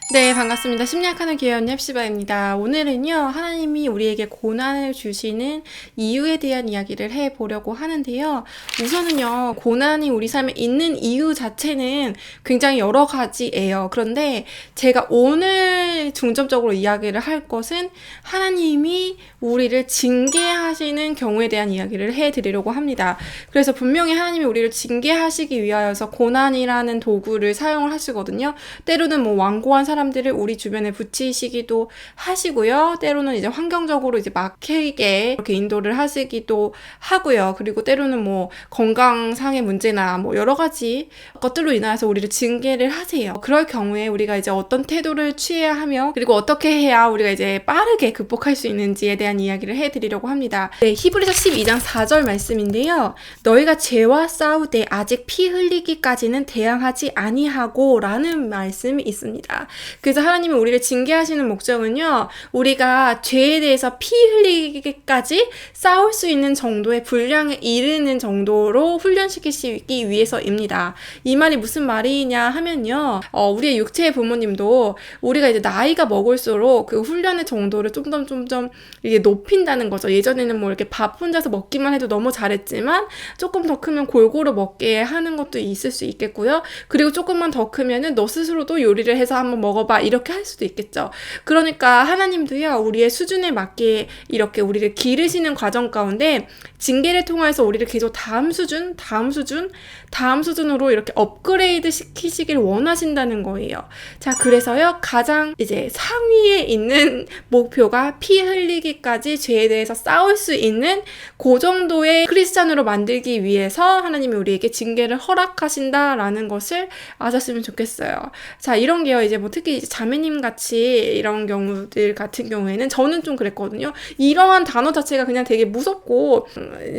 네, 반갑습니다. 심리학하는 교회언니 헵시바입니다. 오늘은요, 하나님이 우리에게 고난을 주시는 이유에 대한 이야기를 해보려고 하는데요. 우선은요, 고난이 우리 삶에 있는 이유 자체는 굉장히 여러 가지예요. 그런데 제가 오늘 중점적으로 이야기를 할 것은 하나님이 우리를 징계하시는 경우에 대한 이야기를 해드리려고 합니다. 그래서 분명히 하나님이 우리를 징계하시기 위하여서 고난이라는 도구를 사용을 하시거든요. 때로는 뭐 완고한 사람들을 우리 주변에 붙이시기도 하시고요. 때로는 이제 환경적으로 이제 막히게 이렇게 인도를 하시기도 하고요. 그리고 때로는 뭐 건강상의 문제나 뭐 여러 가지 것들로 인하여서 우리를 징계를 하세요. 그럴 경우에 우리가 이제 어떤 태도를 취해야 하며 그리고 어떻게 해야 우리가 이제 빠르게 극복할 수 있는지에 대한 이야기를 해드리려고 합니다. 네, 히브리서 12장 4절 말씀인데요. 너희가 죄와 싸우되 아직 피 흘리기까지는 대항하지 아니하고 라는 말씀이 있습니다. 그래서 하나님이 우리를 징계하시는 목적은요, 우리가 죄에 대해서 피 흘리기까지 싸울 수 있는 정도의 분량에 이르는 정도로 훈련시키시기 위해서입니다. 이 말이 무슨 말이냐 하면요, 우리의 육체의 부모님도 우리가 이제 나이가 먹을수록 그 훈련의 정도를 점점 이게 높인다는 거죠. 예전에는 뭐 이렇게 밥 혼자서 먹기만 해도 너무 잘했지만 조금 더 크면 골고루 먹게 하는 것도 있을 수 있겠고요. 그리고 조금만 더 크면은 너 스스로도 요리를 해서 한번 먹어봐 이렇게 할 수도 있겠죠. 그러니까 하나님도요, 우리의 수준에 맞게 이렇게 우리를 기르시는 과정 가운데 징계를 통해서 우리를 계속 다음 수준으로 이렇게 업그레이드 시키시길 원하신다는 거예요. 자, 그래서요, 가장 이제 상위에 있는 목표가 피 흘리기까지 죄에 대해서 싸울 수 있는 그 정도의 크리스찬으로 만들기 위해서 하나님이 우리에게 징계를 허락하신다라는 것을 아셨으면 좋겠어요. 자, 이런 게요, 이제 뭐 특히 자매님 같이 이런 경우들 같은 경우에는 저는 좀 그랬거든요. 이러한 단어 자체가 그냥 되게 무섭고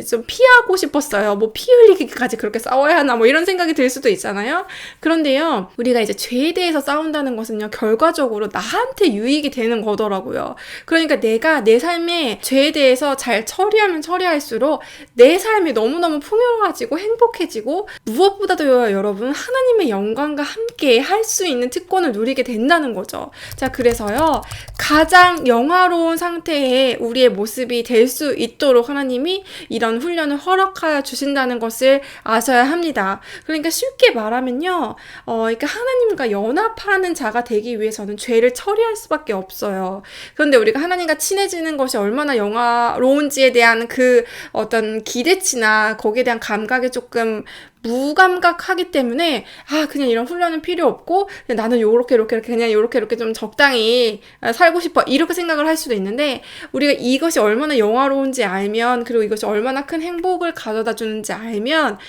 좀 피하고 싶었어요. 뭐 피 흘리기까지 그렇게 싸워야 하나 뭐 이런 생각이 들 수도 있잖아요. 그런데요, 우리가 이제 죄에 대해서 싸운다는 것은요, 결과적으로 나한테 유익이 되는 거더라고요. 그러니까 내가 내 삶에 죄에 대해서 잘 처리하면 처리할수록 내 삶이 너무너무 풍요로워지고 행복해지고 무엇보다도요, 여러분, 하나님의 영광과 함께 할 수 있는 특권을 누리게 된다는 거죠. 자, 그래서요, 가장 영화로운 상태의 우리의 모습이 될 수 있도록 하나님이 이런 훈련을 허락하여 주신다는 것을 아셔야 합니다. 그러니까 쉽게 말하면요, 그러니까 하나님과 연합하는 자가 되기 위해서는 죄를 처리할 수밖에 없어요. 그런데 우리가 하나님과 친해지는 것이 얼마나 영화로운지에 대한 그 어떤 기대치나 거기에 대한 감각이 조금 무감각하기 때문에 그냥 이런 훈련은 필요 없고 그냥 나는 요렇게 그냥 요렇게 좀 적당히 살고 싶어 이렇게 생각을 할 수도 있는데, 우리가 이것이 얼마나 영화로운지 알면, 그리고 이것이 얼마나 큰 행복을 가져다 주는지 알면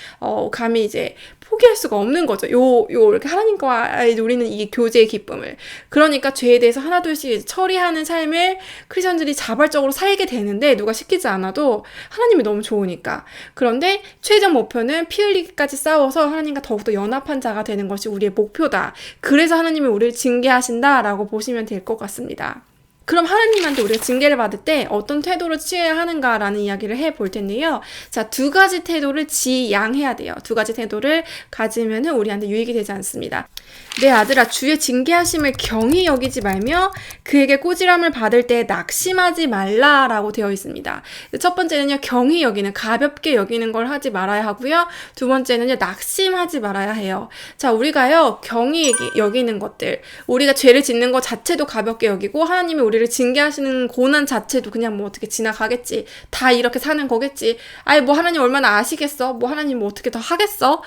감히 이제 포기할 수가 없는 거죠. 이렇게 하나님과 누리는 이 교제의 기쁨을. 그러니까 죄에 대해서 하나둘씩 처리하는 삶을 크리스천들이 자발적으로 살게 되는데, 누가 시키지 않아도 하나님이 너무 좋으니까. 그런데 최종 목표는 피 흘리기까지 싸워서 하나님과 더욱더 연합한 자가 되는 것이 우리의 목표다. 그래서 하나님이 우리를 징계하신다라고 보시면 될 것 같습니다. 그럼 하나님한테 우리가 징계를 받을 때 어떤 태도를 취해야 하는가라는 이야기를 해볼 텐데요. 자, 두 가지 태도를 지양해야 돼요. 두 가지 태도를 가지면 우리한테 유익이 되지 않습니다. 내 아들아, 주의 징계하심을 경히 여기지 말며 그에게 꾸지람을 받을 때 낙심하지 말라라고 되어 있습니다. 첫 번째는요, 경히 여기는, 가볍게 여기는 걸 하지 말아야 하고요. 두 번째는요, 낙심하지 말아야 해요. 자, 우리가요, 경히 여기는 것들, 우리가 죄를 짓는 것 자체도 가볍게 여기고 하나님이 우리를 징계하시는 고난 자체도 그냥 뭐 어떻게 지나가겠지, 다 이렇게 사는 거겠지, 뭐 하나님 얼마나 아시겠어, 뭐 하나님 뭐 어떻게 더 하겠어,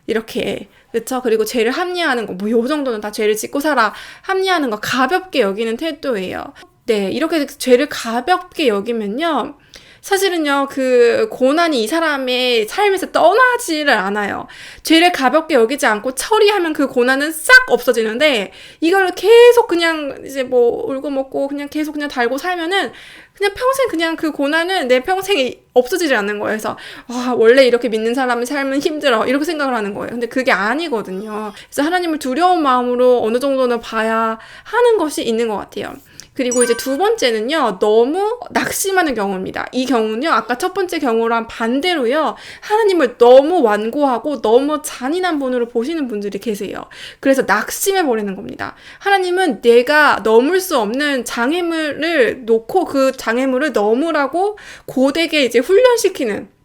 이렇게, 그쵸? 그리고 죄를 합리화하는 거, 뭐 요 정도는 다 죄를 짓고 살아, 합리화하는 거 가볍게 여기는 태도예요. 네, 이렇게 죄를 가볍게 여기면요, 사실은요, 그 고난이 이 사람의 삶에서 떠나지를 않아요. 죄를 가볍게 여기지 않고 처리하면 그 고난은 싹 없어지는데, 이걸 계속 그냥 이제 뭐 울고 먹고 그냥 계속 그냥 달고 살면은 그냥 평생 그냥 그 고난은 내 평생에 없어지지 않는 거예요. 그래서 원래 이렇게 믿는 사람의 삶은 힘들어 이렇게 생각을 하는 거예요. 근데 그게 아니거든요. 그래서 하나님을 두려운 마음으로 어느 정도는 봐야 하는 것이 있는 것 같아요. 그리고 이제 두 번째는요, 너무 낙심하는 경우입니다. 이 경우는요, 아까 첫 번째 경우랑 반대로요, 하나님을 너무 완고하고 너무 잔인한 분으로 보시는 분들이 계세요. 그래서 낙심해버리는 겁니다. 하나님은 내가 넘을 수 없는 장애물을 놓고 그 장애물을 넘으라고 고되게 이제 훈련시키는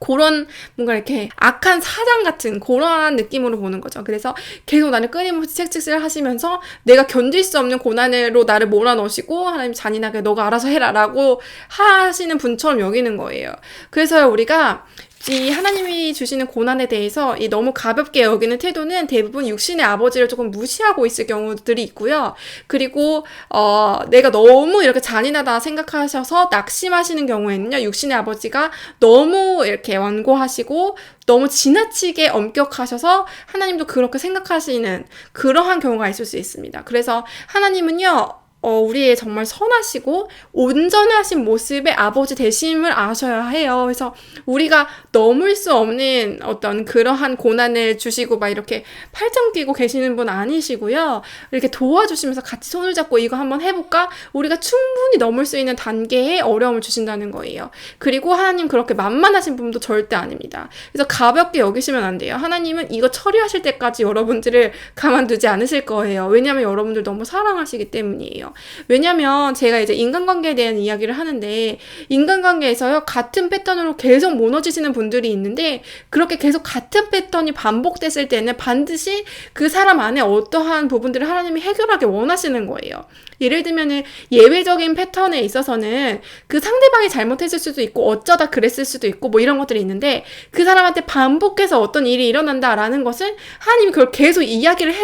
그런 뭔가 이렇게 악한 사장 같은 그러한 느낌으로 보는 거죠. 그래서 계속 나를 끊임없이 책찍질 하시면서 내가 견딜 수 없는 고난으로 나를 몰아넣으시고 하나님 잔인하게 너가 알아서 해라 라고 하시는 분처럼 여기는 거예요. 그래서 우리가 이 하나님이 주시는 고난에 대해서 이 너무 가볍게 여기는 태도는 대부분 육신의 아버지를 조금 무시하고 있을 경우들이 있고요. 그리고 내가 너무 이렇게 잔인하다 생각하셔서 낙심하시는 경우에는요. 육신의 아버지가 너무 이렇게 완고하시고 너무 지나치게 엄격하셔서 하나님도 그렇게 생각하시는 그러한 경우가 있을 수 있습니다. 그래서 하나님은요. 우리의 정말 선하시고 온전하신 모습의 아버지 되심을 아셔야 해요. 그래서 우리가 넘을 수 없는 어떤 그러한 고난을 주시고 막 이렇게 팔짱 끼고 계시는 분 아니시고요. 이렇게 도와주시면서 같이 손을 잡고 이거 한번 해볼까? 우리가 충분히 넘을 수 있는 단계의 어려움을 주신다는 거예요. 그리고 하나님 그렇게 만만하신 분도 절대 아닙니다. 그래서 가볍게 여기시면 안 돼요. 하나님은 이거 처리하실 때까지 여러분들을 가만두지 않으실 거예요. 왜냐하면 여러분들 너무 사랑하시기 때문이에요. 왜냐면 제가 이제 인간관계에 대한 이야기를 하는데 인간관계에서요 같은 패턴으로 계속 무너지시는 분들이 있는데 그렇게 계속 같은 패턴이 반복됐을 때는 반드시 그 사람 안에 어떠한 부분들을 하나님이 해결하기 원하시는 거예요. 예를 들면은 예외적인 패턴에 있어서는 그 상대방이 잘못했을 수도 있고 어쩌다 그랬을 수도 있고 뭐 이런 것들이 있는데 그 사람한테 반복해서 어떤 일이 일어난다라는 것은 하나님이 그걸 계속 이야기를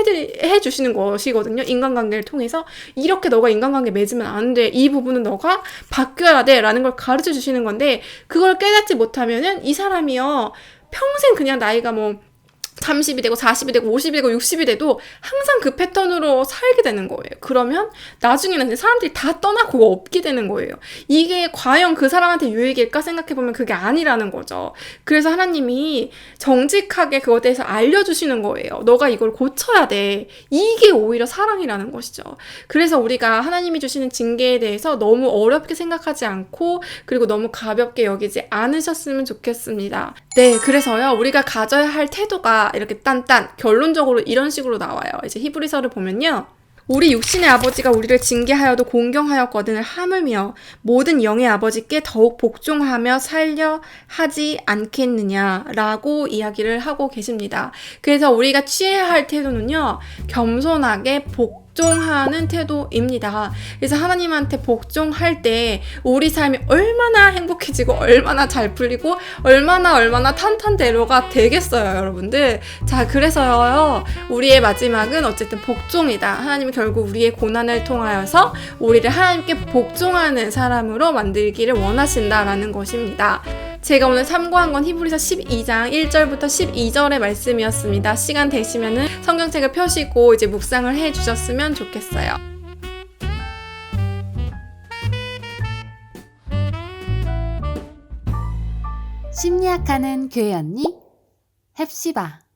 해주시는 것이거든요. 인간관계를 통해서 이렇게 너가 인간관계 맺으면 안 돼. 이 부분은 너가 바뀌어야 돼. 라는 걸 가르쳐 주시는 건데 그걸 깨닫지 못하면은 이 사람이요. 평생 그냥 나이가 뭐 30이 되고 40이 되고 50이 되고 60이 돼도 항상 그 패턴으로 살게 되는 거예요. 그러면 나중에는 사람들이 다 떠나고 없게 되는 거예요. 이게 과연 그 사람한테 유익일까 생각해보면 그게 아니라는 거죠. 그래서 하나님이 정직하게 그것에 대해서 알려주시는 거예요. 너가 이걸 고쳐야 돼. 이게 오히려 사랑이라는 것이죠. 그래서 우리가 하나님이 주시는 징계에 대해서 너무 어렵게 생각하지 않고 그리고 너무 가볍게 여기지 않으셨으면 좋겠습니다. 네, 그래서요. 우리가 가져야 할 태도가 이렇게 딴딴 결론적으로 이런 식으로 나와요. 이제 히브리서를 보면요. 우리 육신의 아버지가 우리를 징계하여도 공경하였거든을 하물며 모든 영의 아버지께 더욱 복종하며 살려 하지 않겠느냐라고 이야기를 하고 계십니다. 그래서 우리가 취해야 할 태도는요. 겸손하게 복종하는 태도입니다. 그래서 하나님한테 복종할 때 우리 삶이 얼마나 행복해지고 얼마나 잘 풀리고 얼마나 탄탄대로가 되겠어요, 여러분들. 자, 그래서요. 우리의 마지막은 어쨌든 복종이다. 하나님은 결국 우리의 고난을 통하여서 우리를 하나님께 복종하는 사람으로 만들기를 원하신다라는 것입니다. 제가 오늘 참고한 건 히브리서 12장 1절부터 12절의 말씀이었습니다. 시간 되시면은 성경책을 펴시고 이제 묵상을 해주셨으면 좋겠어요. 심리학하는 교회 언니 헵시바.